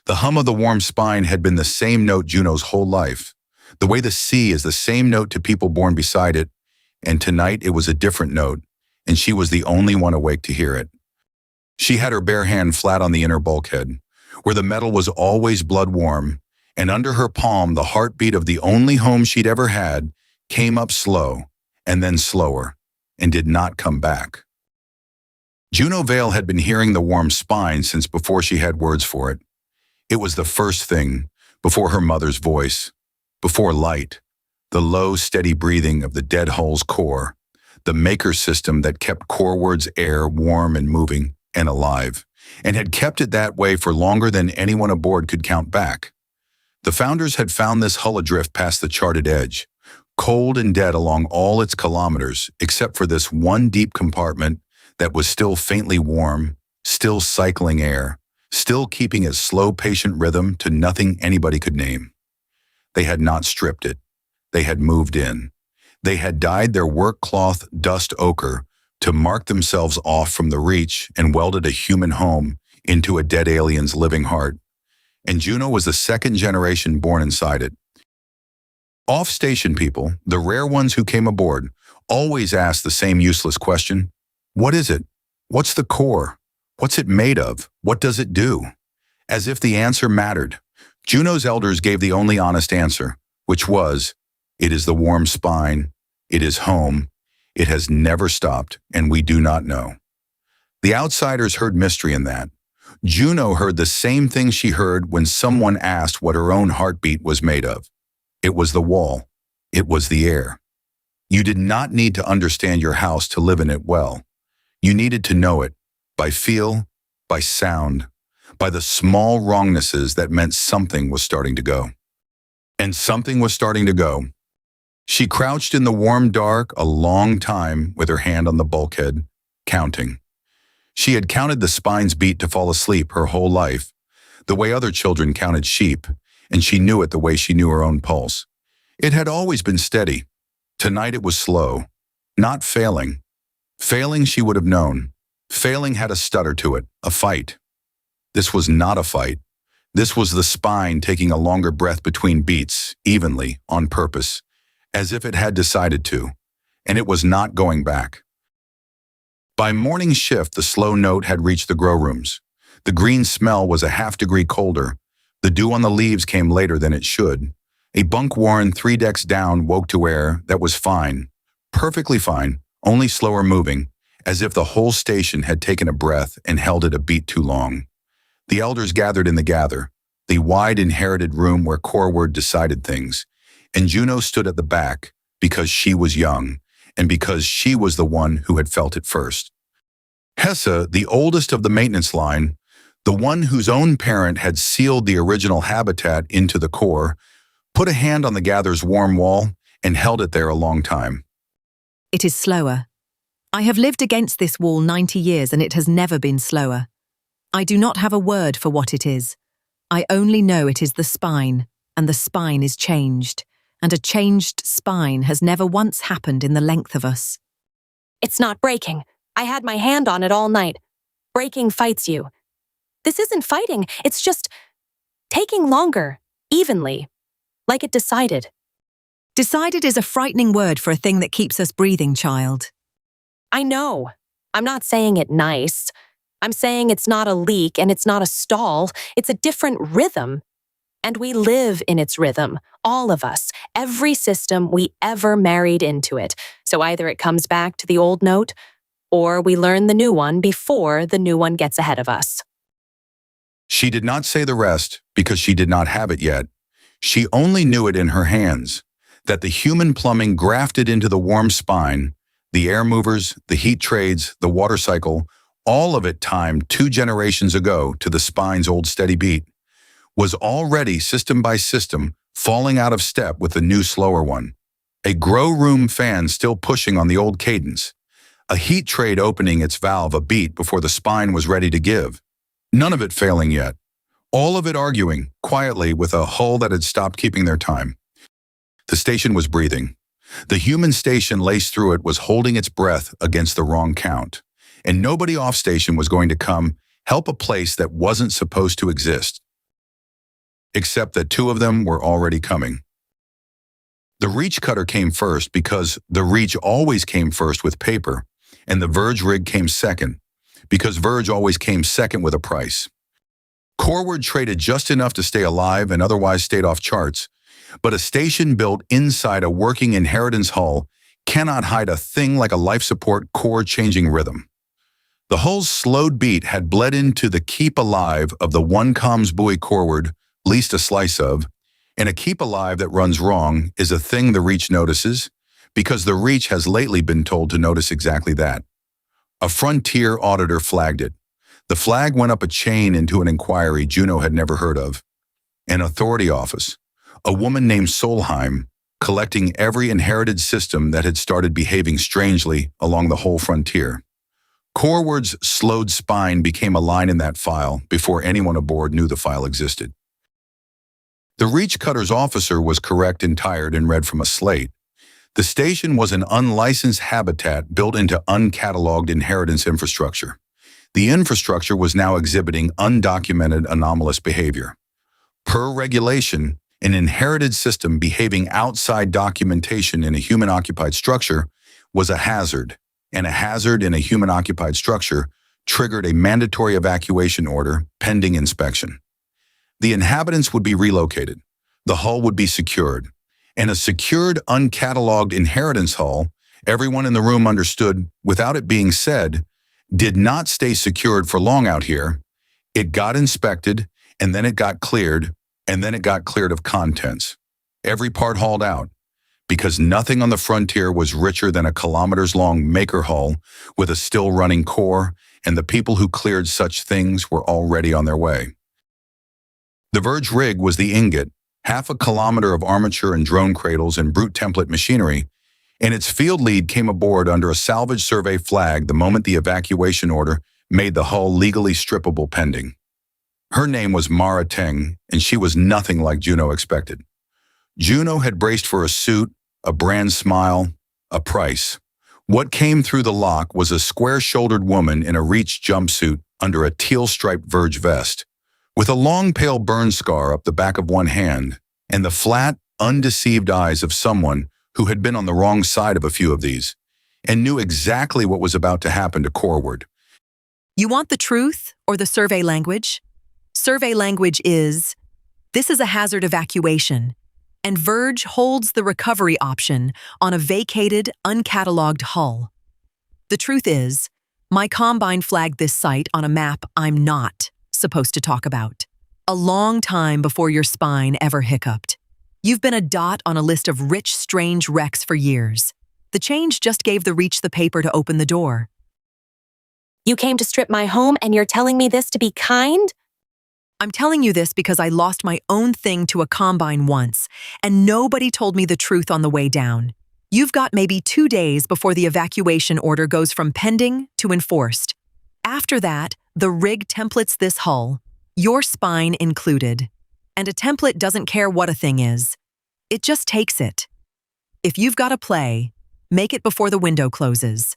The hum of the warm spine had been the same note Juno's whole life. The way the sea is the same note to people born beside it, and tonight it was a different note, and she was the only one awake to hear it. She had her bare hand flat on the inner bulkhead, where the metal was always blood warm, and under her palm the heartbeat of the only home she'd ever had came up slow, and then slower, and did not come back. Juno Vale had been hearing the warm spine since before she had words for it. It was the first thing, before her mother's voice, before light, the low, steady breathing of the dead hull's core, the maker system that kept Coreward's air warm and moving and alive, and had kept it that way for longer than anyone aboard could count back. The founders had found this hull adrift past the charted edge, cold and dead along all its kilometers, except for this one deep compartment that was still faintly warm, still cycling air, still keeping its slow, patient rhythm to nothing anybody could name. They had not stripped it. They had moved in. They had dyed their work cloth dust ochre to mark themselves off from the reach and welded a human home into a dead alien's living heart. And Juno was the second generation born inside it. Off-station people, the rare ones who came aboard, always asked the same useless question: what is it? What's the core? What's it made of? What does it do? As if the answer mattered. Juno's elders gave the only honest answer, which was, it is the warm spine, it is home, it has never stopped, and we do not know. The outsiders heard mystery in that. Juno heard the same thing she heard when someone asked what her own heartbeat was made of. It was the wall. It was the air. You did not need to understand your house to live in it well. You needed to know it, by feel, by sound, by the small wrongnesses that meant something was starting to go. And something was starting to go. She crouched in the warm dark a long time with her hand on the bulkhead, counting. She had counted the spine's beat to fall asleep her whole life, the way other children counted sheep, and she knew it the way she knew her own pulse. It had always been steady. Tonight it was slow, not failing. Failing she would have known. Failing had a stutter to it, a fight. This was not a fight. This was the spine taking a longer breath between beats, evenly, on purpose, as if it had decided to, and it was not going back. By morning shift, the slow note had reached the grow rooms. The green smell was a half-degree colder. The dew on the leaves came later than it should. A bunk-warren 3 decks down woke to air that was fine, perfectly fine, only slower moving, as if the whole station had taken a breath and held it a beat too long. The elders gathered in the gather, the wide inherited room where Coreward decided things, and Juno stood at the back because she was young and because she was the one who had felt it first. Hessa, the oldest of the maintenance line, the one whose own parent had sealed the original habitat into the core, put a hand on the gather's warm wall and held it there a long time. It is slower. I have lived against this wall 90 years and it has never been slower. I do not have a word for what it is. I only know it is the spine, and the spine is changed, and a changed spine has never once happened in the length of us. It's not breaking. I had my hand on it all night. Breaking fights you. This isn't fighting, it's just taking longer, evenly, like it decided. Decided is a frightening word for a thing that keeps us breathing, child. I know. I'm not saying it nice. I'm saying it's not a leak and it's not a stall. It's a different rhythm. And we live in its rhythm, all of us, every system we ever married into it. So either it comes back to the old note, or we learn the new one before the new one gets ahead of us. She did not say the rest because she did not have it yet. She only knew it in her hands, that the human plumbing grafted into the warm spine, the air movers, the heat trades, the water cycle, all of it timed 2 generations ago to the spine's old steady beat, was already system by system falling out of step with the new slower one. A grow room fan still pushing on the old cadence, a heat trade opening its valve a beat before the spine was ready to give. None of it failing yet. All of it arguing, quietly, with a hull that had stopped keeping their time. The station was breathing. The human station laced through it was holding its breath against the wrong count. And nobody off station was going to come help a place that wasn't supposed to exist. except that two of them were already coming. The reach cutter came first because the reach always came first with paper, and the Verge rig came second, because Verge always came second with a price. Coreward traded just enough to stay alive and otherwise stayed off charts, but a station built inside a working inheritance hull cannot hide a thing like a life support core-changing rhythm. The hull's slowed beat had bled into the keep alive of the one comms buoy Coreward leased a slice of, and a keep alive that runs wrong is a thing the Reach notices, because the Reach has lately been told to notice exactly that. A Frontier auditor flagged it. The flag went up a chain into an inquiry Juno had never heard of. An authority office, a woman named Solheim, collecting every inherited system that had started behaving strangely along the whole frontier. Coreward's slowed spine became a line in that file before anyone aboard knew the file existed. The Reach Cutter's officer was correct and tired and read from a slate. The station was an unlicensed habitat built into uncatalogued inheritance infrastructure. The infrastructure was now exhibiting undocumented anomalous behavior. Per regulation, an inherited system behaving outside documentation in a human-occupied structure was a hazard, and a hazard in a human-occupied structure triggered a mandatory evacuation order pending inspection. The inhabitants would be relocated, the hull would be secured, and a secured, uncatalogued inheritance hull, everyone in the room understood, without it being said, did not stay secured for long out here. It got inspected, and then it got cleared, and then it got cleared of contents. Every part hauled out, because nothing on the frontier was richer than a kilometers-long maker hull with a still-running core, and the people who cleared such things were already on their way. The Verge rig was the ingot, half a kilometer of armature and drone cradles and brute template machinery, and its field lead came aboard under a salvage survey flag the moment the evacuation order made the hull legally strippable pending. Her name was Mara Teng, and she was nothing like Juno expected. Juno had braced for a suit, a brand smile, a price. What came through the lock was a square-shouldered woman in a Reach jumpsuit under a teal-striped Verge vest, with a long pale burn scar up the back of one hand, and the flat, undeceived eyes of someone who had been on the wrong side of a few of these, and knew exactly what was about to happen to Coreward. You want the truth or the survey language? Survey language is, this is a hazard evacuation, and Verge holds the recovery option on a vacated, uncatalogued hull. The truth is, my Combine flagged this site on a map I'm not supposed to talk about. A long time before your spine ever hiccuped. You've been a dot on a list of rich, strange wrecks for years. The change just gave the Reach the paper to open the door. You came to strip my home and you're telling me this to be kind? I'm telling you this because I lost my own thing to a Combine once, and nobody told me the truth on the way down. You've got maybe 2 days before the evacuation order goes from pending to enforced. After that, the rig templates this hull, your spine included. And a template doesn't care what a thing is. It just takes it. If you've got to play, make it before the window closes.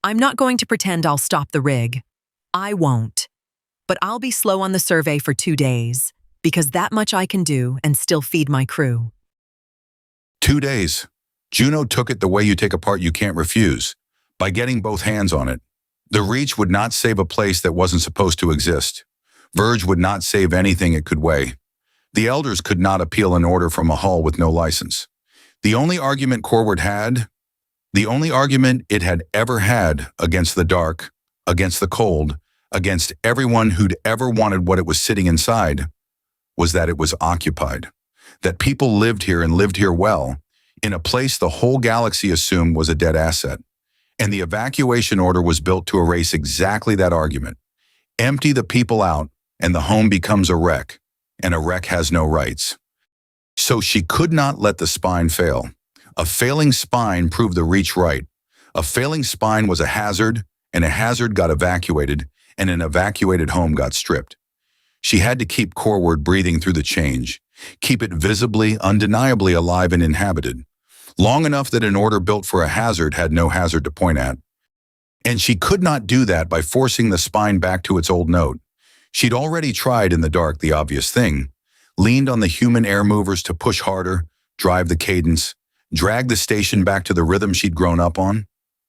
I'm not going to pretend I'll stop the rig. I won't. But I'll be slow on the survey for 2 days, because that much I can do and still feed my crew. 2 days. Juno took it the way you take a part you can't refuse, by getting both hands on it. The Reach would not save a place that wasn't supposed to exist. Verge would not save anything it could weigh. The elders could not appeal an order from a hull with no license. The only argument Coreward had, the only argument it had ever had against the dark, against the cold, against everyone who'd ever wanted what it was sitting inside, was that it was occupied. That people lived here and lived here well, in a place the whole galaxy assumed was a dead asset. And the evacuation order was built to erase exactly that argument. Empty the people out, and the home becomes a wreck, and a wreck has no rights. So she could not let the spine fail. A failing spine proved the Reach right. A failing spine was a hazard, and a hazard got evacuated, and an evacuated home got stripped. She had to keep Coreward breathing through the change, keep it visibly, undeniably alive and inhabited, long enough that an order built for a hazard had no hazard to point at. And she could not do that by forcing the spine back to its old note. She'd already tried in the dark the obvious thing, leaned on the human air movers to push harder, drive the cadence, drag the station back to the rhythm she'd grown up on.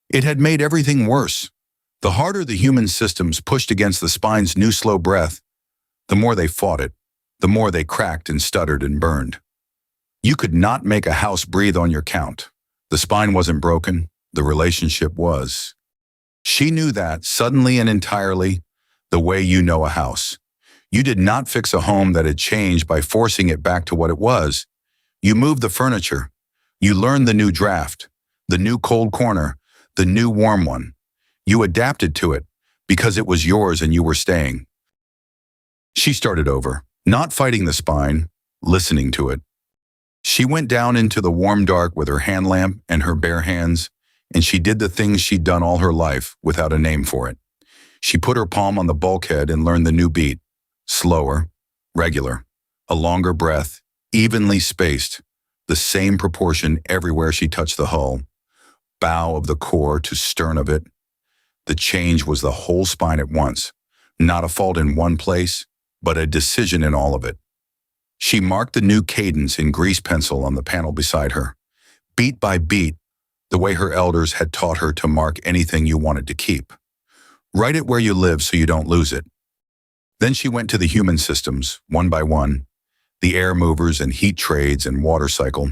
It had made everything worse. The harder the human systems pushed against the spine's new slow breath, the more they fought it, the more they cracked and stuttered and burned. You could not make a house breathe on your count. The spine wasn't broken, the relationship was. She knew that, suddenly and entirely, the way you know a house. You did not fix a home that had changed by forcing it back to what it was. You moved the furniture. You learned the new draft, the new cold corner, the new warm one. You adapted to it because it was yours and you were staying. She started over, not fighting the spine, listening to it. She went down into the warm dark with her hand lamp and her bare hands, and she did the things she'd done all her life without a name for it. She put her palm on the bulkhead and learned the new beat. Slower, regular, a longer breath, evenly spaced, the same proportion everywhere she touched the hull, bow of the core to stern of it. The change was the whole spine at once, not a fault in one place, but a decision in all of it. She marked the new cadence in grease pencil on the panel beside her, beat by beat, the way her elders had taught her to mark anything you wanted to keep. Write it where you live so you don't lose it. Then she went to the human systems, one by one, the air movers and heat trades and water cycle.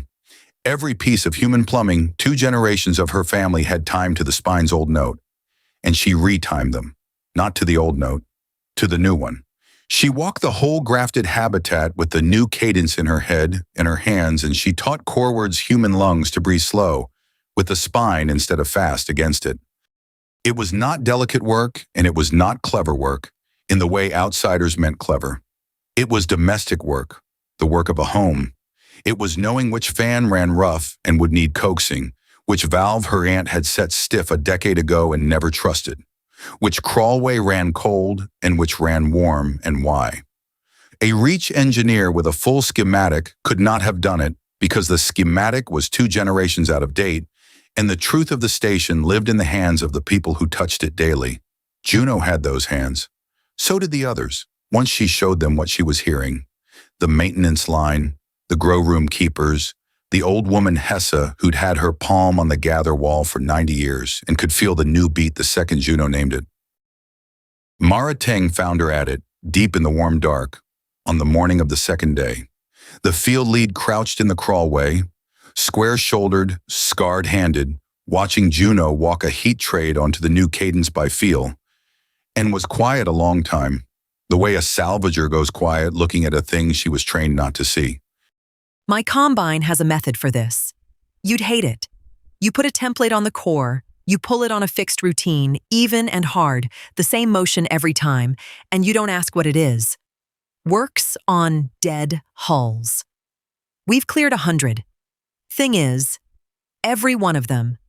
Every piece of human plumbing 2 generations of her family had timed to the spine's old note, and she retimed them, not to the old note, to the new one. She walked the whole grafted habitat with the new cadence in her head and her hands, and she taught Coreward's human lungs to breathe slow, with the spine instead of fast against it. It was not delicate work, and it was not clever work, in the way outsiders meant clever. It was domestic work, the work of a home. It was knowing which fan ran rough and would need coaxing, which valve her aunt had set stiff a decade ago and never trusted, which crawlway ran cold and which ran warm, and why. A reach engineer with a full schematic could not have done it because the schematic was 2 generations out of date, and the truth of the station lived in the hands of the people who touched it daily. Juno had those hands. So did the others, once she showed them what she was hearing. The maintenance line, the grow room keepers, the old woman Hessa who'd had her palm on the gather wall for 90 years and could feel the new beat the second Juno named it. Mara Teng found her at it, deep in the warm dark, on the morning of the second day. The field lead crouched in the crawlway, square-shouldered, scarred-handed, watching Juno walk a heat trade onto the new cadence by feel, and was quiet a long time, the way a salvager goes quiet looking at a thing she was trained not to see. My combine has a method for this. You'd hate it. You put a template on the core, you pull it on a fixed routine, even and hard, the same motion every time, and you don't ask what it is. Works on dead hulls. We've cleared 100. Thing is, every one of them,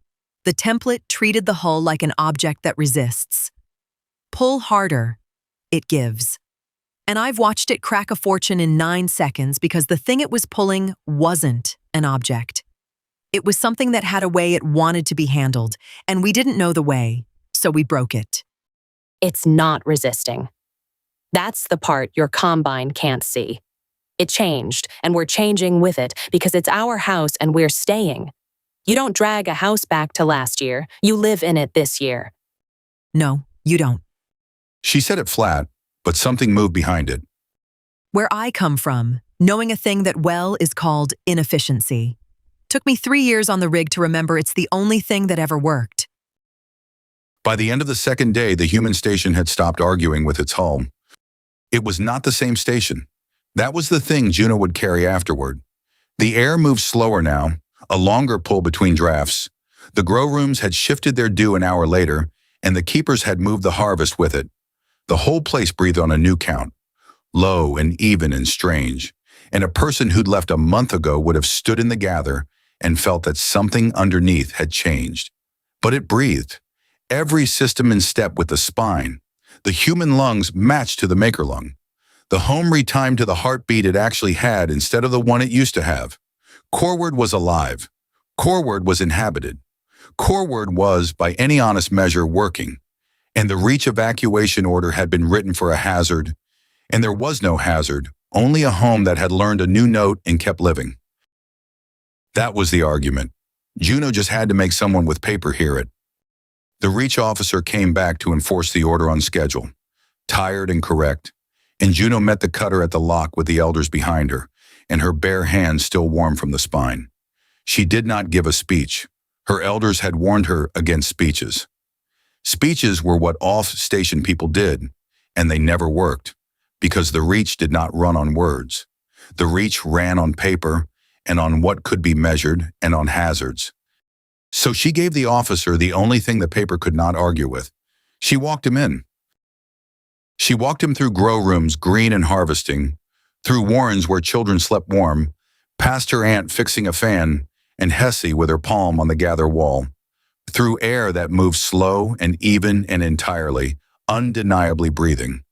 the template treated the hull like an object that resists. Pull harder, it gives. And I've watched it crack a fortune in 9 seconds because the thing it was pulling wasn't an object. It was something that had a way it wanted to be handled, and we didn't know the way, so we broke it. It's not resisting. That's the part your combine can't see. It changed, and we're changing with it because it's our house and we're staying. You don't drag a house back to last year. You live in it this year. No, you don't. She said it flat, but something moved behind it. Where I come from, knowing a thing that well is called inefficiency. Took me 3 years on the rig to remember it's the only thing that ever worked. By the end of the second day, the human station had stopped arguing with its hull. It was not the same station. That was the thing Juno would carry afterward. The air moved slower now, a longer pull between drafts. The grow rooms had shifted their dew an hour later, and the keepers had moved the harvest with it. The whole place breathed on a new count, low and even and strange, and a person who'd left a month ago would have stood in the gather and felt that something underneath had changed. But it breathed, every system in step with the spine. The human lungs matched to the maker lung. The home retimed to the heartbeat it actually had instead of the one it used to have. Coreward was alive. Coreward was inhabited. Coreward was, by any honest measure, working. And the reach evacuation order had been written for a hazard, and there was no hazard, only a home that had learned a new note and kept living. That was the argument. Juno just had to make someone with paper hear it. The reach officer came back to enforce the order on schedule, tired and correct, and Juno met the cutter at the lock with the elders behind her, and her bare hands still warm from the spine. She did not give a speech. Her elders had warned her against speeches. Speeches were what off-station people did, and they never worked, because the reach did not run on words. The reach ran on paper, and on what could be measured, and on hazards. So she gave the officer the only thing the paper could not argue with. She walked him in. She walked him through grow rooms green and harvesting, through warrens where children slept warm, past her aunt fixing a fan, and Hessie with her palm on the gather wall, through air that moved slow and even and entirely, undeniably breathing.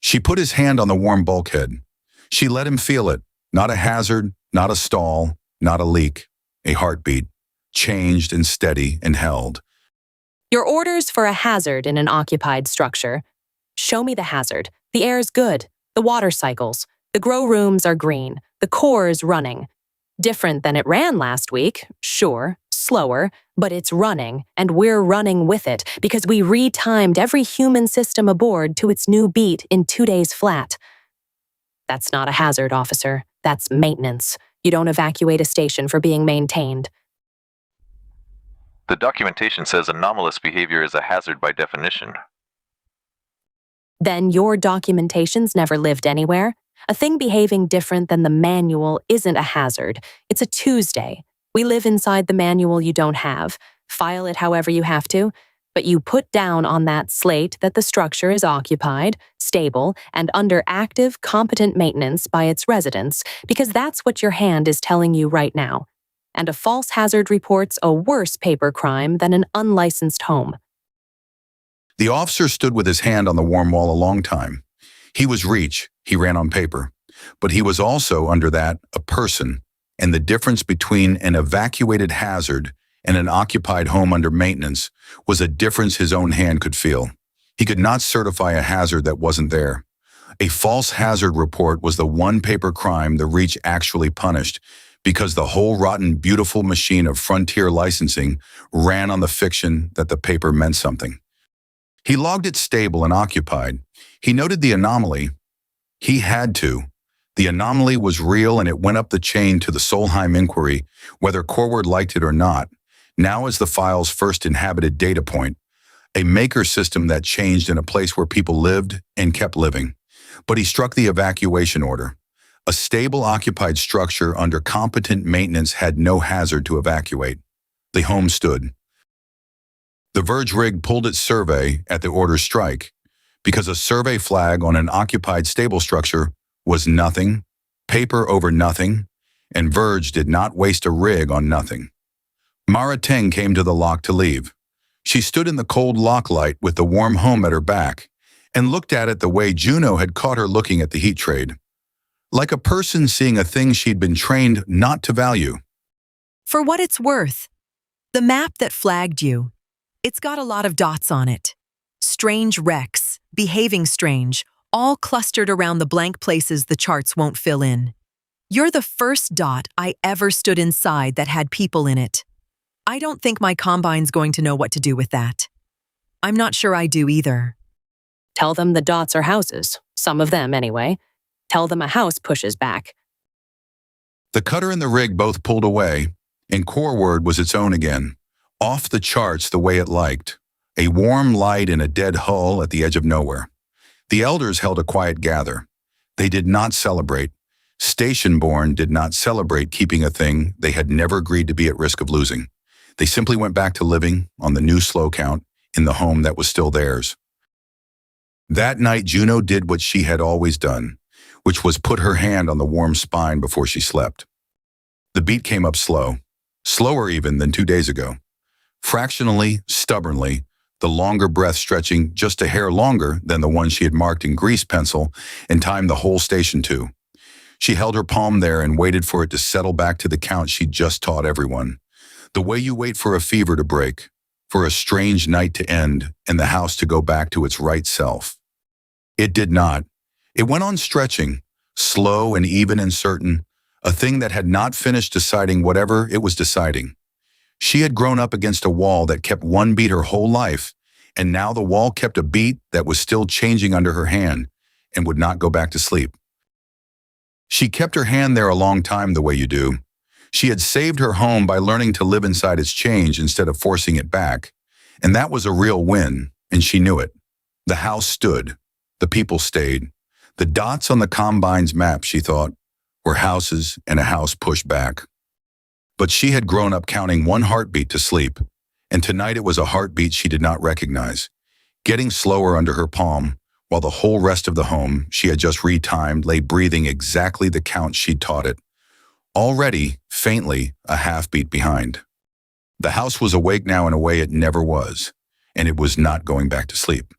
She put his hand on the warm bulkhead. She let him feel it, not a hazard, not a stall, not a leak, a heartbeat, changed and steady and held. Your orders for a hazard in an occupied structure. Show me the hazard. The air's good. The water cycles. The grow rooms are green. The core is running. Different than it ran last week, sure, slower, but it's running, and we're running with it because we retimed every human system aboard to its new beat in 2 days flat. That's not a hazard, officer. That's maintenance. You don't evacuate a station for being maintained. The documentation says anomalous behavior is a hazard by definition. Then your documentation's never lived anywhere. A thing behaving different than the manual isn't a hazard. It's a Tuesday. We live inside the manual you don't have. File it however you have to, but you put down on that slate that the structure is occupied, stable, and under active, competent maintenance by its residents, because that's what your hand is telling you right now. And a false hazard report's a worse paper crime than an unlicensed home. The officer stood with his hand on the warm wall a long time. He was reach, he ran on paper, but he was also, under that, a person, and the difference between an evacuated hazard and an occupied home under maintenance was a difference his own hand could feel. He could not certify a hazard that wasn't there. A false hazard report was the one paper crime the reach actually punished, because the whole rotten, beautiful machine of frontier licensing ran on the fiction that the paper meant something. He logged it stable and occupied. He noted the anomaly. He had to. The anomaly was real, and it went up the chain to the Solheim inquiry, whether Coreward liked it or not, now as the file's first inhabited data point, a maker system that changed in a place where people lived and kept living. But he struck the evacuation order. A stable occupied structure under competent maintenance had no hazard to evacuate. The home stood. The Verge rig pulled its survey at the order's strike, because a survey flag on an occupied stable structure was nothing, paper over nothing, and Verge did not waste a rig on nothing. Mara Ting came to the lock to leave. She stood in the cold lock light with the warm home at her back and looked at it the way Juno had caught her looking at the heat trade, like a person seeing a thing she'd been trained not to value. For what it's worth, the map that flagged you, it's got a lot of dots on it. Strange wrecks, behaving strange, all clustered around the blank places the charts won't fill in. You're the first dot I ever stood inside that had people in it. I don't think my combine's going to know what to do with that. I'm not sure I do either. Tell them the dots are houses, some of them anyway. Tell them a house pushes back. The cutter and the rig both pulled away, and Coreward was its own again, off the charts the way it liked, a warm light in a dead hull at the edge of nowhere. The elders held a quiet gather. They did not celebrate. Stationborn did not celebrate keeping a thing they had never agreed to be at risk of losing. They simply went back to living on the new slow count in the home that was still theirs. That night, Juno did what she had always done, which was put her hand on the warm spine before she slept. The beat came up slow, slower even than 2 days ago. Fractionally, stubbornly, the longer breath stretching just a hair longer than the one she had marked in grease pencil and timed the whole station to. She held her palm there and waited for it to settle back to the count she'd just taught everyone. The way you wait for a fever to break, for a strange night to end, and the house to go back to its right self. It did not. It went on stretching, slow and even and certain, a thing that had not finished deciding whatever it was deciding. She had grown up against a wall that kept one beat her whole life, and now the wall kept a beat that was still changing under her hand and would not go back to sleep. She kept her hand there a long time the way you do. She had saved her home by learning to live inside its change instead of forcing it back, and that was a real win, and she knew it. The house stood. The people stayed. The dots on the Combine's map, she thought, were houses and a house pushed back. But she had grown up counting one heartbeat to sleep, and tonight it was a heartbeat she did not recognize, getting slower under her palm, while the whole rest of the home she had just retimed lay breathing exactly the count she'd taught it, already, faintly, a half-beat behind. The house was awake now in a way it never was, and it was not going back to sleep.